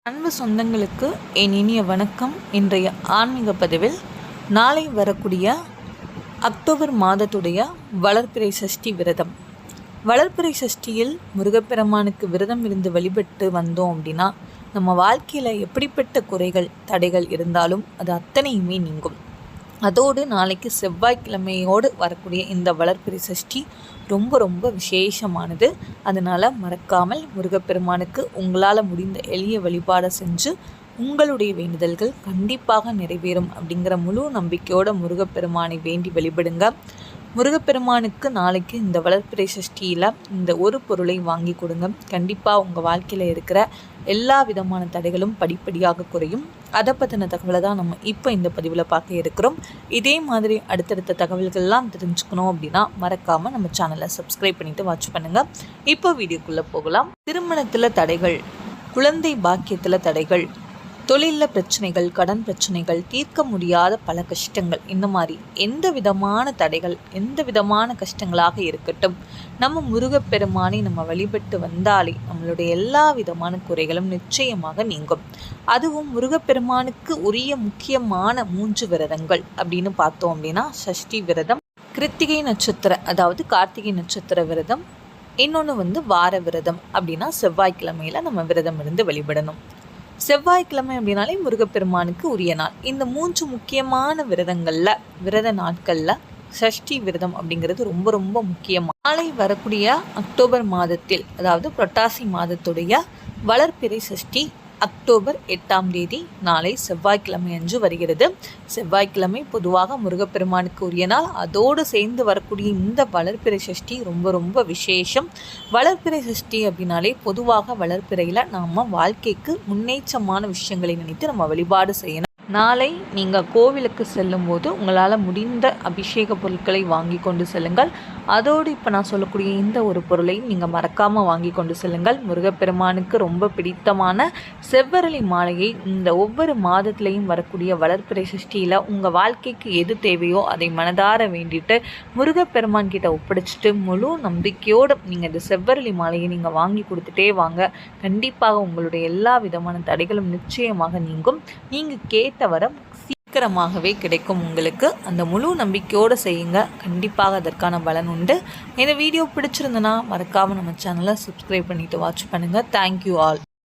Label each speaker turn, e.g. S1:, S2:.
S1: அன்பு சொந்தங்களுக்கு என் இனிய வணக்கம். இன்றைய ஆன்மீக பதிவில் நாளை வரக்கூடிய அக்டோபர் மாதத்துடைய வளர்பிறை சஷ்டி விரதம். வளர்பிறை சஷ்டியில் முருகப்பெருமானுக்கு விரதம் இருந்து வழிபட்டு வந்தோம் அப்படின்னா நம்ம வாழ்க்கையில் எப்படிப்பட்ட குறைகள் தடைகள் இருந்தாலும் அது அத்தனையுமே நீங்கும். அதோடு நாளைக்கு செவ்வாய்க்கிழமையோடு வரக்கூடிய இந்த வளர்பிறை சஷ்டி ரொம்ப ரொம்ப விசேஷமானது. அதனால் மறக்காமல் முருகப்பெருமானுக்கு உங்களால் முடிந்த எளிய வழிபாடை செஞ்சு உங்களுடைய வேண்டுதல்கள் கண்டிப்பாக நிறைவேறும் அப்படிங்கிற முழு நம்பிக்கையோடு முருகப்பெருமானை வேண்டி வழிபடுங்க. முருகப்பெருமானுக்கு நாளைக்கு இந்த வளர்பிறை சஷ்டியில் இந்த ஒரு பொருளை வாங்கி கொடுங்க. கண்டிப்பாக உங்கள் வாழ்க்கையில் இருக்கிற எல்லா விதமான தடைகளும் படிப்படியாக குறையும். அதை பற்றின தகவலை தான் நம்ம இப்போ இந்த பதிவில் பார்க்க இருக்கிறோம். இதே மாதிரி அடுத்தடுத்த தகவல்கள்லாம் தெரிஞ்சுக்கணும் அப்படின்னா மறக்காமல் நம்ம சேனலை சப்ஸ்கிரைப் பண்ணிவிட்டு வாட்ச் பண்ணுங்கள். இப்போ வீடியோக்குள்ளே போகலாம். திருமணத்தில் தடைகள், குழந்தை பாக்கியத்தில் தடைகள், தொழிலில் பிரச்சனைகள், கடன் பிரச்சனைகள், தீர்க்க முடியாத பல கஷ்டங்கள், இந்த மாதிரி எந்த விதமான தடைகள், எந்த விதமான கஷ்டங்களாக இருக்கட்டும், நம்ம முருகப்பெருமானை நம்ம வழிபட்டு வந்தாலே நம்மளுடைய எல்லா விதமான குறைகளும் நிச்சயமாக நீங்கும். அதுவும் முருகப்பெருமானுக்கு உரிய முக்கியமான 3 விரதங்கள் அப்படின்னு பார்த்தோம் அப்படின்னா சஷ்டி விரதம், கிருத்திகை நட்சத்திர அதாவது கார்த்திகை நட்சத்திர விரதம், இன்னொன்று வார விரதம் அப்படின்னா செவ்வாய்க்கிழமையில் நம்ம விரதம் இருந்து வழிபடணும். செவ்வாய்க்கிழமை அப்படின்னாலே முருகப்பெருமானுக்கு உரிய நாள். இந்த 3 முக்கியமான விரத நாட்களில் சஷ்டி விரதம் அப்படிங்கிறது ரொம்ப ரொம்ப முக்கியமாக. நாளை வரக்கூடிய அக்டோபர் மாதத்தில் அதாவது புரட்டாசி மாதத்துடைய வளர்பிறை சஷ்டி அக்டோபர் 8ஆம் தேதி நாளை செவ்வாய்க்கிழமை அன்று வருகிறது. செவ்வாய்க்கிழமை பொதுவாக முருகப்பெருமானுக்கு உரிய நாள். அதோடு சேர்ந்து வரக்கூடிய இந்த வளர்பிறை சஷ்டி ரொம்ப ரொம்ப விசேஷம். வளர்பிறை சஷ்டி அப்படின்னாலே பொதுவாக வளர்பிறையில் நாம் வாழ்க்கைக்கு முன்னேற்றமான விஷயங்களை நினைத்து நம்ம வழிபாடு செய்யணும். நாளை நீங்கள் கோவிலுக்கு செல்லும்போது உங்களால் முடிந்த அபிஷேக பொருட்களை வாங்கி கொண்டு செல்லுங்கள். அதோடு இப்போ நான் சொல்லக்கூடிய இந்த ஒரு பொருளையும் நீங்கள் மறக்காமல் வாங்கி கொண்டு செல்லுங்கள். முருகப்பெருமானுக்கு ரொம்ப பிடித்தமான செவ்வரளி மாலையை இந்த ஒவ்வொரு மாதத்துலேயும் வரக்கூடிய வளர்பிறை சஷ்டியில் உங்கள் வாழ்க்கைக்கு எது தேவையோ அதை மனதார வேண்டிட்டு முருகப்பெருமான் கிட்ட ஒப்படைச்சிட்டு முழு நம்பிக்கையோடு நீங்கள் இந்த செவ்வரளி மாலையை நீங்கள் வாங்கி கொடுத்துட்டே வாங்க. கண்டிப்பாக உங்களுடைய எல்லா விதமான தடைகளும் நிச்சயமாக நீங்கும். நீங்கள் கேட்ட வரம் சீக்கிரமாகவே கிடைக்கும். உங்களுக்கு அந்த முழு நம்பிக்கையோடு செய்யுங்க. கண்டிப்பாக அதற்கான பலன் உண்டு. இந்த வீடியோ பிடிச்சிருந்தனா மறக்காமல் நம்ம சேனலை சப்ஸ்கிரைப் பண்ணிவிட்டு வாட்ச் பண்ணுங்கள். Thank you all.